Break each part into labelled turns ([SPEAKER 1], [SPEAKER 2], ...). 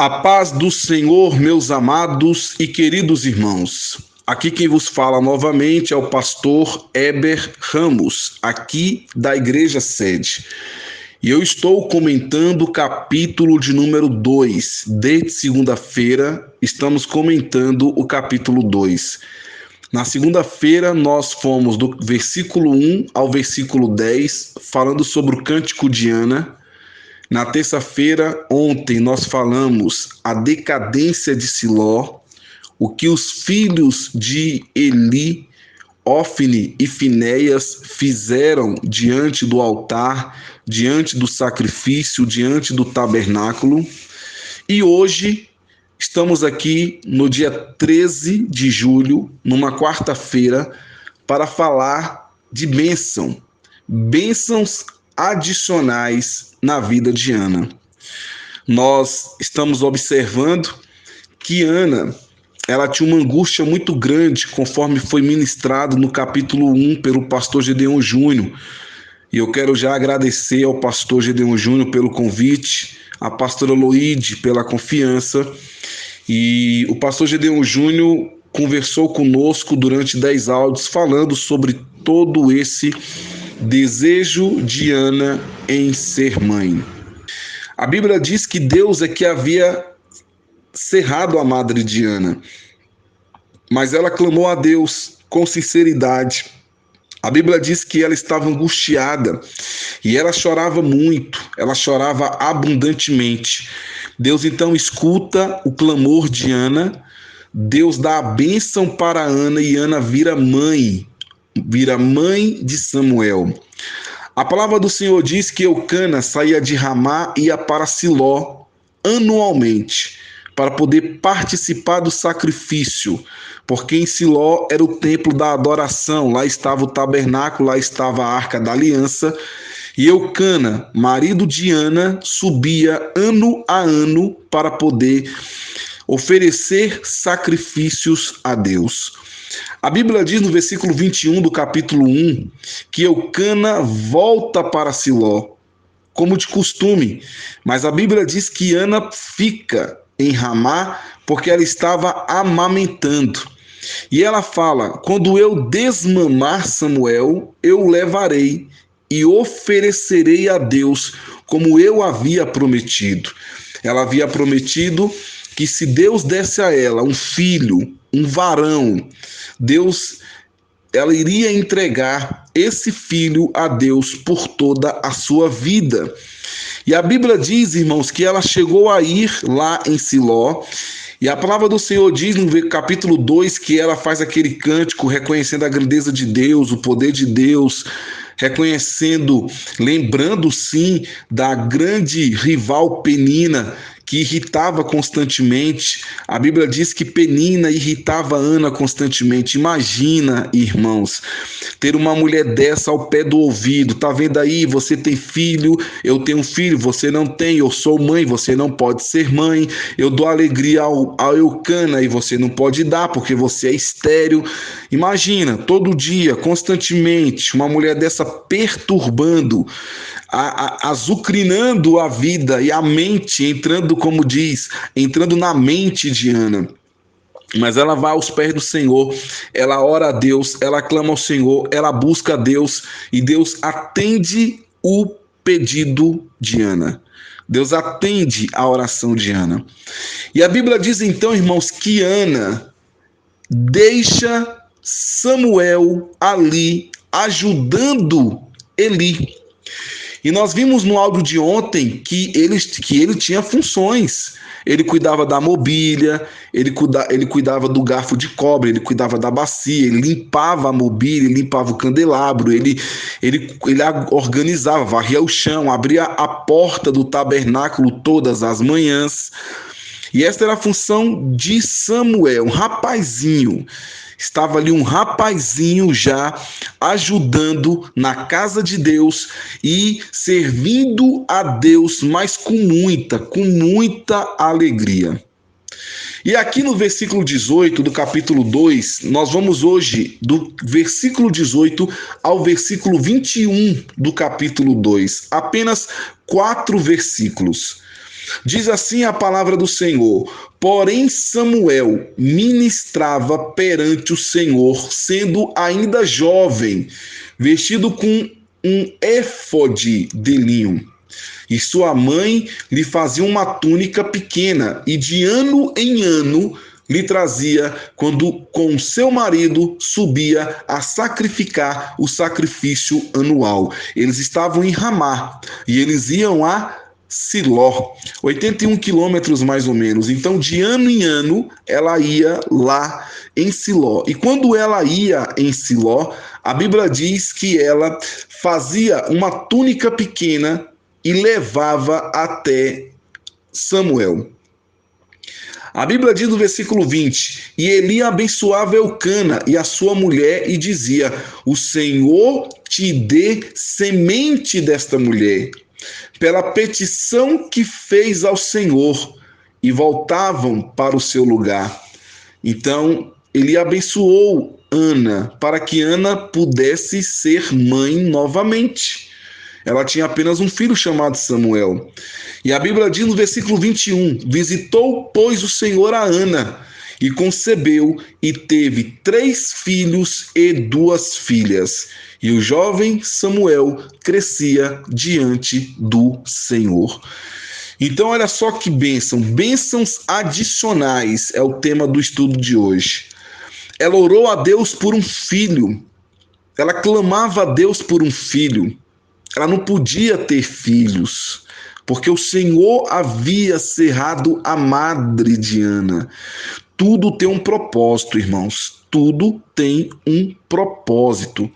[SPEAKER 1] A paz do Senhor, meus amados e queridos irmãos. Aqui quem vos fala novamente é o pastor Heber Ramos, aqui da Igreja Sede. E eu estou comentando o capítulo de número 2. Desde segunda-feira, estamos comentando o capítulo 2. Na segunda-feira, nós fomos do versículo 1 ao versículo 10, falando sobre o cântico de Ana. Na terça-feira, ontem, nós falamos a decadência de Siló, o que os filhos de Eli, Ofni e Finéias fizeram diante do altar, diante do sacrifício, diante do tabernáculo. E hoje estamos aqui no dia 13 de julho, numa quarta-feira, para falar de bênçãos adicionais na vida de Ana. Nós estamos observando que Ana, ela tinha uma angústia muito grande, conforme foi ministrado no capítulo 1 pelo pastor Gedeon Júnior. E eu quero já agradecer ao pastor Gedeon Júnior pelo convite, à pastora Loide pela confiança. E o pastor Gedeon Júnior conversou conosco durante 10 áudios falando sobre todo esse desejo de Ana em ser mãe. A Bíblia diz que Deus é que havia cerrado a madre de Ana, mas ela clamou a Deus com sinceridade. A Bíblia diz que ela estava angustiada e ela chorava muito, ela chorava abundantemente. Deus então escuta o clamor de Ana, Deus dá a bênção para Ana e Ana vira mãe de Samuel. A palavra do Senhor diz que Eucana saía de Ramá e ia para Siló anualmente, para poder participar do sacrifício, porque em Siló era o templo da adoração, lá estava o tabernáculo, lá estava a arca da aliança, e Eucana, marido de Ana, subia ano a ano para poder oferecer sacrifícios a Deus. A Bíblia diz no versículo 21 do capítulo 1 que Eucana volta para Siló, como de costume, mas a Bíblia diz que Ana fica em Ramá porque ela estava amamentando. E ela fala: quando eu desmamar Samuel, eu o levarei e oferecerei a Deus como eu havia prometido. Ela havia prometido que se Deus desse a ela um filho, um varão, ela iria entregar esse filho a Deus por toda a sua vida. E a Bíblia diz, irmãos, que ela chegou a ir lá em Siló, e a palavra do Senhor diz no capítulo 2 que ela faz aquele cântico reconhecendo a grandeza de Deus, o poder de Deus, reconhecendo, lembrando sim da grande rival Penina, que irritava constantemente. A Bíblia diz que Penina irritava Ana constantemente. Imagina, irmãos, ter uma mulher dessa ao pé do ouvido. Tá vendo aí? Você tem filho, eu tenho filho, você não tem. Eu sou mãe, você não pode ser mãe. Eu dou alegria ao Eucana e você não pode dar porque você é estéril. Imagina, todo dia, constantemente, uma mulher dessa perturbando, azucrinando a vida e a mente, entrando na mente de Ana. Mas ela vai aos pés do Senhor, ela ora a Deus, ela clama ao Senhor, ela busca a Deus e Deus atende o pedido de Ana. Deus atende a oração de Ana. E a Bíblia diz então, irmãos, que Ana deixa Samuel ali ajudando Eli. E nós vimos no áudio de ontem que ele tinha funções. Ele cuidava da mobília, ele cuidava do garfo de cobre, ele cuidava da bacia, ele limpava a mobília, ele limpava o candelabro, ele organizava, varria o chão, abria a porta do tabernáculo todas as manhãs. E esta era a função de Samuel, um rapazinho. Estava ali um rapazinho já ajudando na casa de Deus e servindo a Deus, mas com muita alegria. E aqui no versículo 18 do capítulo 2, nós vamos hoje do versículo 18 ao versículo 21 do capítulo 2, apenas 4 versículos. Diz assim a palavra do Senhor: porém Samuel ministrava perante o Senhor, sendo ainda jovem, vestido com um éfode de linho. E sua mãe lhe fazia uma túnica pequena, e de ano em ano lhe trazia, quando com seu marido subia a sacrificar o sacrifício anual. Eles estavam em Ramá, e eles iam a Siló, 81 quilômetros mais ou menos. Então, de ano em ano, ela ia lá em Siló. E quando ela ia em Siló, a Bíblia diz que ela fazia uma túnica pequena e levava até Samuel. A Bíblia diz no versículo 20: e Eli abençoava Eucana e a sua mulher e dizia: o Senhor te dê semente desta mulher, pela petição que fez ao Senhor. E voltavam para o seu lugar. Então, ele abençoou Ana, para que Ana pudesse ser mãe novamente. Ela tinha apenas um filho chamado Samuel. E a Bíblia diz no versículo 21: visitou, pois, o Senhor a Ana, e concebeu, e teve 3 filhos e 2 filhas. E o jovem Samuel crescia diante do Senhor. Então, olha só que bênção. Bênçãos adicionais é o tema do estudo de hoje. Ela orou a Deus por um filho. Ela clamava a Deus por um filho. Ela não podia ter filhos, porque o Senhor havia cerrado a madre de Ana. Tudo tem um propósito, irmãos. Tudo tem um propósito.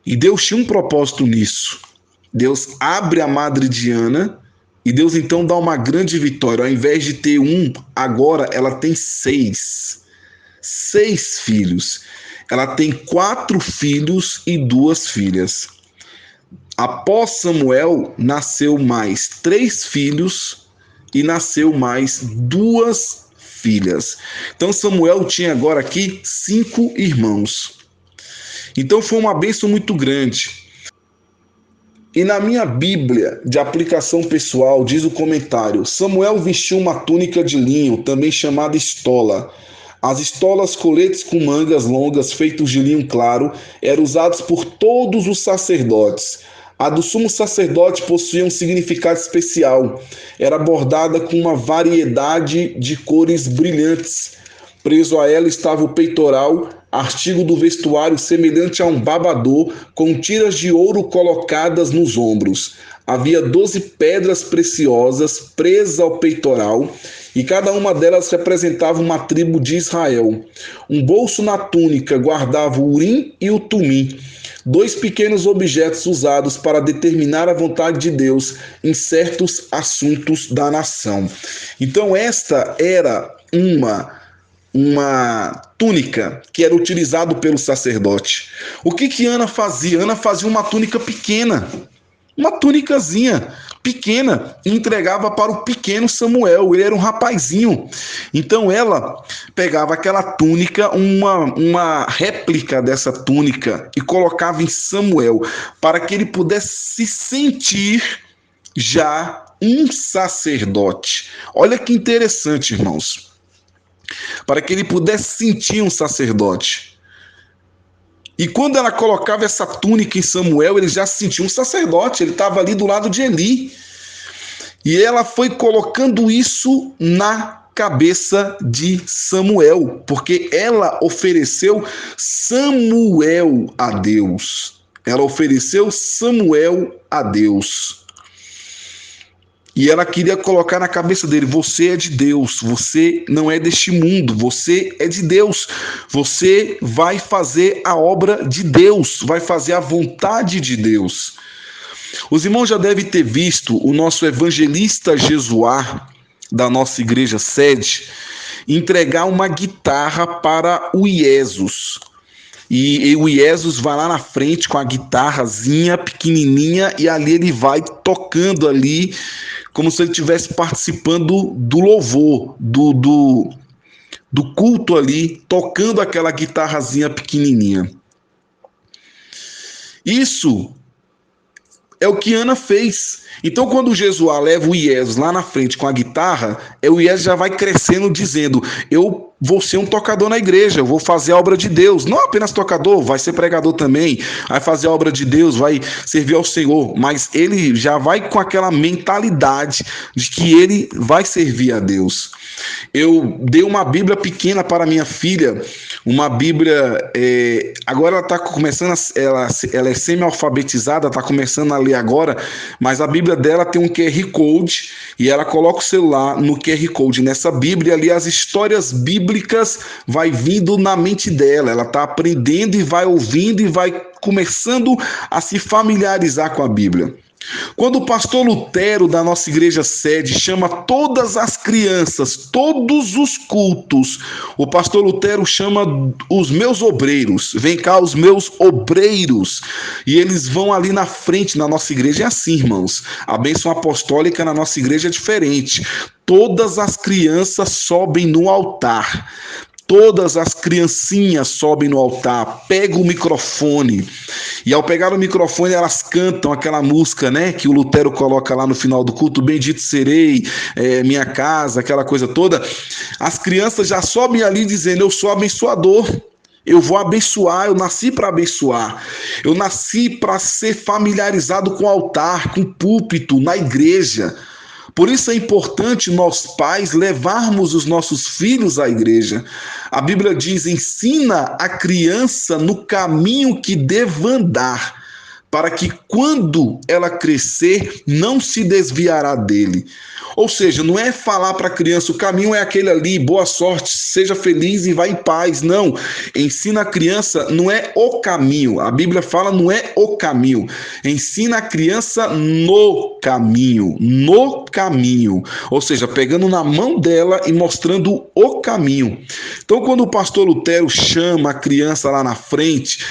[SPEAKER 1] E Deus tinha um propósito nisso. Deus abre a madre de Ana e Deus então dá uma grande vitória. Ao invés de ter um, agora ela tem 6. 6 filhos. Ela tem 4 filhos e 2 filhas. Após Samuel, nasceu mais 3 filhos e nasceu mais 2 filhas. Então Samuel tinha agora aqui 5 irmãos. Então foi uma bênção muito grande. E na minha Bíblia de aplicação pessoal, diz o comentário: Samuel vestiu uma túnica de linho, também chamada estola. As estolas, coletes com mangas longas, feitos de linho claro, eram usados por todos os sacerdotes. A do sumo sacerdote possuía um significado especial. Era bordada com uma variedade de cores brilhantes. Preso a ela estava o peitoral, artigo do vestuário semelhante a um babador, com tiras de ouro colocadas nos ombros. Havia 12 pedras preciosas presas ao peitoral, e cada uma delas representava uma tribo de Israel. Um bolso na túnica guardava o Urim e o Tumim, 2 pequenos objetos usados para determinar a vontade de Deus em certos assuntos da nação. Então esta era uma túnica que era utilizado pelo sacerdote. O que Ana fazia? Ana fazia uma túnica pequena, uma túnicazinha pequena, e entregava para o pequeno Samuel. Ele era um rapazinho. Então ela pegava aquela túnica, uma réplica dessa túnica, e colocava em Samuel, para que ele pudesse se sentir já um sacerdote. Olha que interessante, irmãos. Para que ele pudesse sentir um sacerdote. E quando ela colocava essa túnica em Samuel, ele já se sentia um sacerdote, ele estava ali do lado de Eli. E ela foi colocando isso na cabeça de Samuel, porque ela ofereceu Samuel a Deus. Ela ofereceu Samuel a Deus. E ela queria colocar na cabeça dele: você é de Deus, você não é deste mundo, você é de Deus, você vai fazer a obra de Deus, vai fazer a vontade de Deus. Os irmãos já devem ter visto o nosso evangelista Jesuar, da nossa igreja sede, entregar uma guitarra para o Iesus. E o Iesus vai lá na frente com a guitarrazinha pequenininha, e ali ele vai tocando ali, como se ele estivesse participando do louvor, do culto ali, tocando aquela guitarrazinha pequenininha. Isso É o que Ana fez. Então, quando o Jesuá leva o Ies lá na frente com a guitarra, o Ies já vai crescendo dizendo: eu vou ser um tocador na igreja, eu vou fazer a obra de Deus. Não apenas tocador, vai ser pregador também, vai fazer a obra de Deus, vai servir ao Senhor. Mas ele já vai com aquela mentalidade de que ele vai servir a Deus. Eu dei uma Bíblia pequena para minha filha, uma Bíblia, agora ela está começando, ela é semi-alfabetizada, está começando a ler agora, mas a Bíblia dela tem um QR Code e ela coloca o celular no QR Code nessa Bíblia, ali as histórias bíblicas vai vindo na mente dela, ela está aprendendo e vai ouvindo e vai começando a se familiarizar com a Bíblia. Quando o pastor Lutero da nossa igreja sede chama todas as crianças, todos os cultos, o pastor Lutero chama os meus obreiros, vem cá os meus obreiros, e eles vão ali na frente na nossa igreja. É assim, irmãos, a bênção apostólica na nossa igreja é diferente. Todas as crianças sobem no altar. Todas as criancinhas sobem no altar, pegam o microfone, e ao pegar o microfone elas cantam aquela música, né, que o Lutero coloca lá no final do culto: bendito serei, minha casa, aquela coisa toda. As crianças já sobem ali dizendo: eu sou abençoador, eu vou abençoar, eu nasci para abençoar, eu nasci para ser familiarizado com o altar, com o púlpito, na igreja. Por isso é importante nós pais levarmos os nossos filhos à igreja. A Bíblia diz: ensina a criança no caminho que deva andar, para que quando ela crescer não se desviará dele. Ou seja, não é falar para a criança: o caminho é aquele ali, boa sorte, seja feliz e vá em paz. Não, ensina a criança, não é o caminho. A Bíblia fala: não é o caminho. Ensina a criança no caminho, no caminho. Ou seja, pegando na mão dela e mostrando o caminho. Então, quando o pastor Lutero chama a criança lá na frente,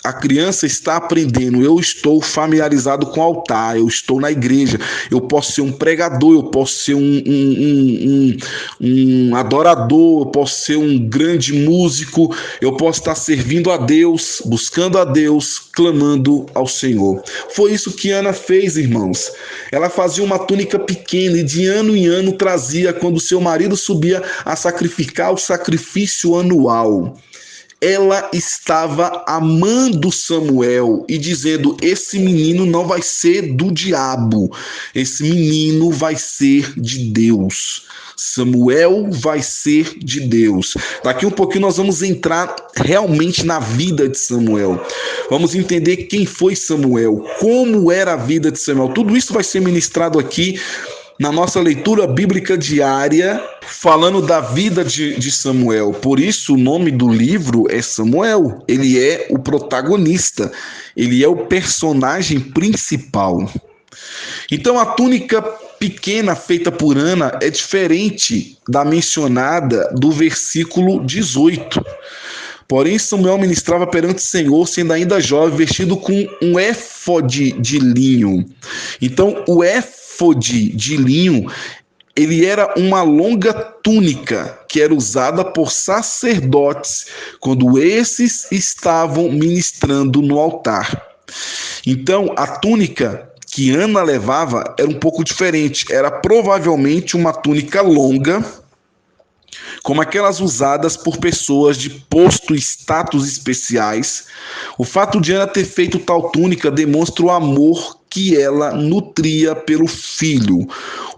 [SPEAKER 1] a criança está aprendendo: eu estou familiarizado com o altar, eu estou na igreja, eu posso ser um pregador, eu posso ser um adorador, eu posso ser um grande músico, eu posso estar servindo a Deus, buscando a Deus, clamando ao Senhor. Foi isso que Ana fez, irmãos. Ela fazia uma túnica pequena e de ano em ano trazia, quando seu marido subia a sacrificar o sacrifício anual. Ela estava amando Samuel e dizendo: esse menino não vai ser do diabo, esse menino vai ser de Deus. Samuel vai ser de Deus. Daqui um pouquinho nós vamos entrar realmente na vida de Samuel. Vamos entender quem foi Samuel, como era a vida de Samuel. Tudo isso vai ser ministrado aqui na nossa leitura bíblica diária, falando da vida de Samuel. Por isso o nome do livro é Samuel. Ele é o protagonista, ele é o personagem principal. Então a túnica pequena feita por Ana é diferente da mencionada do versículo 18. Porém, Samuel ministrava perante o Senhor, sendo ainda jovem, vestido com um éfode de linho. Então, o éfode de linho, ele era uma longa túnica que era usada por sacerdotes quando esses estavam ministrando no altar. Então, a túnica que Ana levava era um pouco diferente. Era provavelmente uma túnica longa, como aquelas usadas por pessoas de posto e status especiais. O fato de Ana ter feito tal túnica demonstra o amor que ela nutria pelo filho,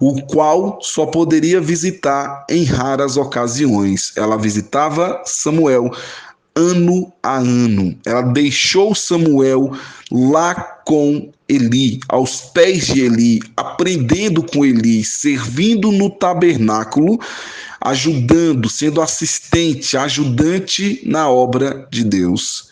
[SPEAKER 1] o qual só poderia visitar em raras ocasiões. Ela visitava Samuel ano a ano. Ela deixou Samuel lá com Eli, aos pés de Eli, aprendendo com Eli, servindo no tabernáculo, ajudando, sendo assistente, ajudante na obra de Deus.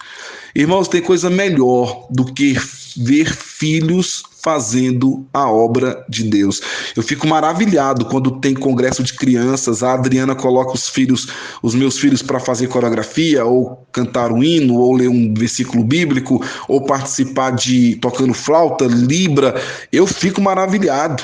[SPEAKER 1] Irmãos, tem coisa melhor do que ver filhos fazendo a obra de Deus. Eu fico maravilhado quando tem congresso de crianças, a Adriana coloca os meus filhos para fazer coreografia, ou cantar um hino, ou ler um versículo bíblico, ou participar de tocando flauta, libra. Eu fico maravilhado.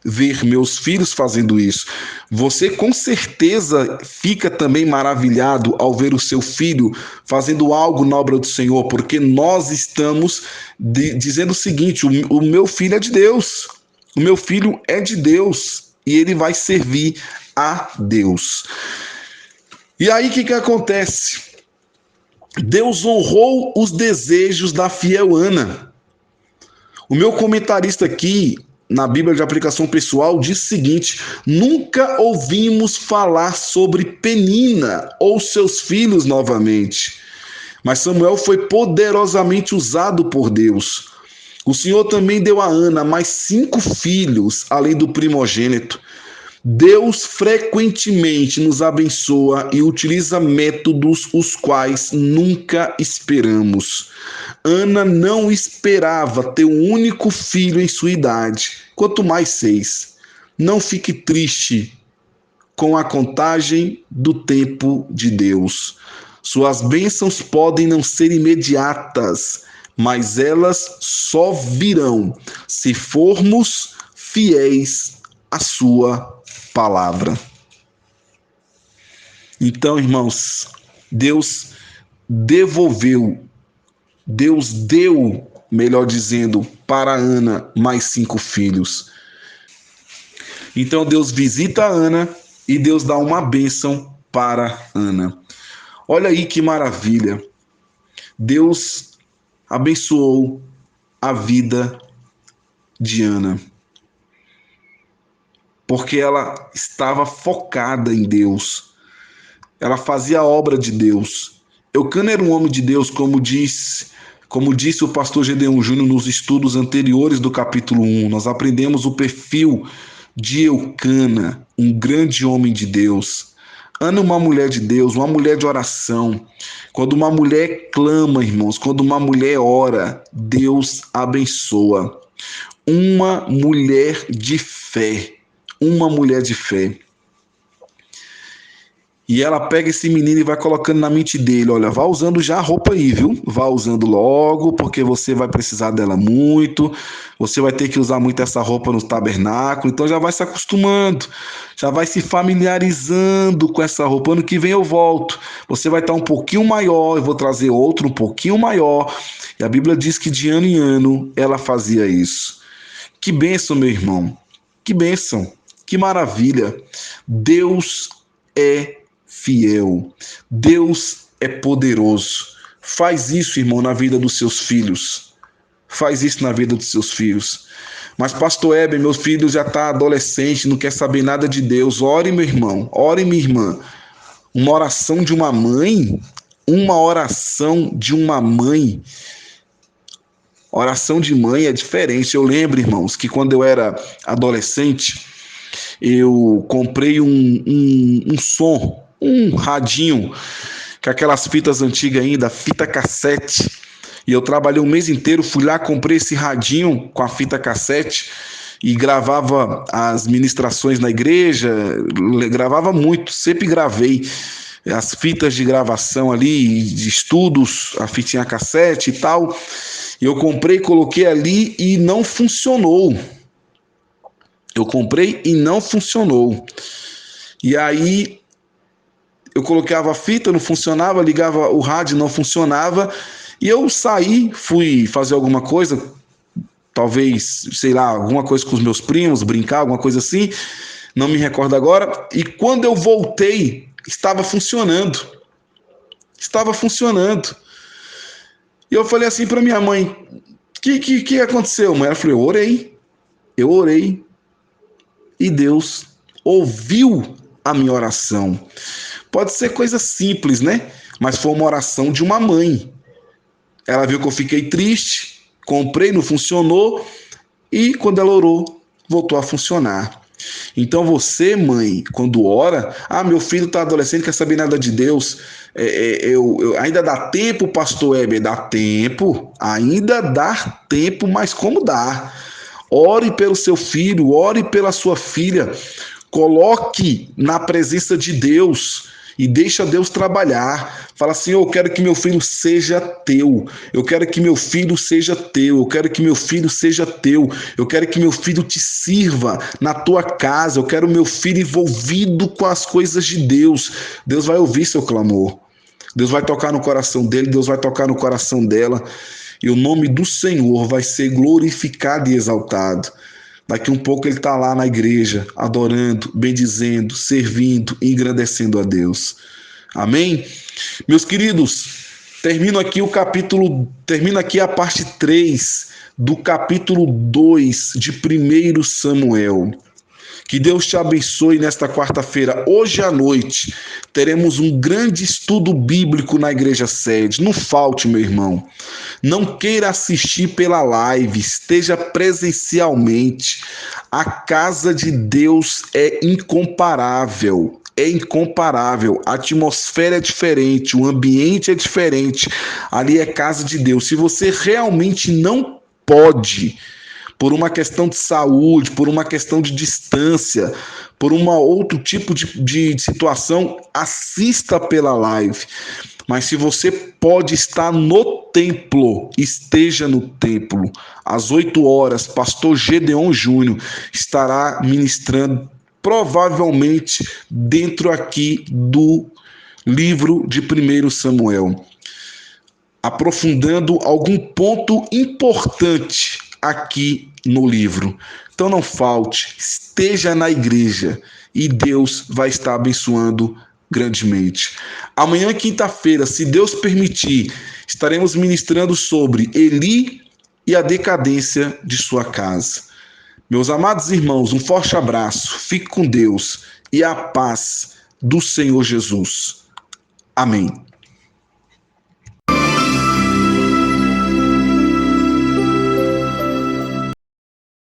[SPEAKER 1] ver meus filhos fazendo isso. Você com certeza fica também maravilhado ao ver o seu filho fazendo algo na obra do Senhor, porque nós estamos dizendo o seguinte: o meu filho é de Deus, o meu filho é de Deus e ele vai servir a Deus. E aí o que acontece? Deus honrou os desejos da fiel Ana. O meu comentarista aqui na Bíblia de Aplicação Pessoal diz o seguinte: nunca ouvimos falar sobre Penina ou seus filhos novamente, mas Samuel foi poderosamente usado por Deus. O Senhor também deu a Ana mais 5 filhos, além do primogênito. Deus frequentemente nos abençoa e utiliza métodos os quais nunca esperamos. Ana não esperava ter um único filho em sua idade, quanto mais 6. Não fique triste com a contagem do tempo de Deus. Suas bênçãos podem não ser imediatas, mas elas só virão se formos fiéis à sua palavra. Então, irmãos, Deus deu, melhor dizendo, para Ana mais 5 filhos. Então Deus visita a Ana e Deus dá uma bênção para Ana. Olha aí que maravilha. Deus abençoou a vida de Ana, porque ela estava focada em Deus. Ela fazia a obra de Deus. Eucana era um homem de Deus, como disse o pastor Gedeon Júnior nos estudos anteriores do capítulo 1. Nós aprendemos o perfil de Eucana, um grande homem de Deus. Ana é uma mulher de Deus, uma mulher de oração. Quando uma mulher clama, irmãos, quando uma mulher ora, Deus abençoa. Uma mulher de fé. Uma mulher de fé. E ela pega esse menino e vai colocando na mente dele: olha, vá usando já a roupa aí, viu? Vá usando logo, porque você vai precisar dela muito. Você vai ter que usar muito essa roupa no tabernáculo. Então já vai se acostumando, já vai se familiarizando com essa roupa. Ano que vem eu volto. Você vai estar um pouquinho maior, eu vou trazer outro um pouquinho maior. E a Bíblia diz que de ano em ano ela fazia isso. Que bênção, meu irmão. Que bênção. Que maravilha. Deus é fiel. Deus é poderoso. Faz isso, irmão, na vida dos seus filhos. Faz isso na vida dos seus filhos. Mas, pastor Heber, meu filho já está adolescente, não quer saber nada de Deus. Ore, meu irmão. Ore, minha irmã. Uma oração de uma mãe. Oração de mãe é diferente. Eu lembro, irmãos, que quando eu era adolescente, eu comprei um som, um radinho, com aquelas fitas antigas ainda, fita cassete. E eu trabalhei um mês inteiro, fui lá, comprei esse radinho com a fita cassete e gravava as ministrações na igreja, gravava muito, sempre gravei as fitas de gravação ali, de estudos, a fitinha cassete e tal. E eu comprei, coloquei ali e não funcionou. Eu comprei e não funcionou. E aí eu colocava a fita, não funcionava, ligava o rádio, não funcionava. E eu saí, fui fazer alguma coisa, talvez, sei lá, alguma coisa com os meus primos, brincar, alguma coisa assim, não me recordo agora. E quando eu voltei, estava funcionando. Estava funcionando. E eu falei assim para minha mãe: que aconteceu, mãe? Ela falou: eu orei. E Deus ouviu a minha oração. Pode ser coisa simples, né? Mas foi uma oração de uma mãe. Ela viu que eu fiquei triste, comprei, não funcionou, e quando ela orou, voltou a funcionar. Então você, mãe, quando ora: meu filho está adolescente, quer saber nada de Deus, ainda dá tempo, pastor Heber? Dá tempo, ainda dá tempo, mas como dá? Ore pelo seu filho, ore pela sua filha, coloque na presença de Deus e deixa Deus trabalhar. Fala assim: eu quero que meu filho seja teu, eu quero que meu filho seja teu, eu quero que meu filho seja teu, eu quero que meu filho te sirva na tua casa, eu quero meu filho envolvido com as coisas de Deus. Deus vai ouvir seu clamor, Deus vai tocar no coração dele, Deus vai tocar no coração dela, e o nome do Senhor vai ser glorificado e exaltado. Daqui um pouco ele está lá na igreja, adorando, bendizendo, servindo, engrandecendo a Deus. Amém? Meus queridos, termina aqui a parte 3 do capítulo 2 de 1 Samuel. Que Deus te abençoe nesta quarta-feira. Hoje à noite teremos um grande estudo bíblico na Igreja Sede. Não falte, meu irmão. Não queira assistir pela live, esteja presencialmente. A casa de Deus é incomparável. É incomparável, a atmosfera é diferente, o ambiente é diferente. Ali é casa de Deus. Se você realmente não pode, por uma questão de saúde, por uma questão de distância, por um outro tipo de situação, assista pela live. Mas se você pode estar no templo, esteja no templo. Às 8 horas, pastor Gedeon Júnior estará ministrando, provavelmente dentro aqui do livro de 1 Samuel, aprofundando algum ponto importante aqui no livro. Então não falte, esteja na igreja e Deus vai estar abençoando grandemente. Amanhã, quinta-feira, se Deus permitir, estaremos ministrando sobre Eli e a decadência de sua casa. Meus amados irmãos, um forte abraço, fique com Deus e a paz do Senhor Jesus. Amém.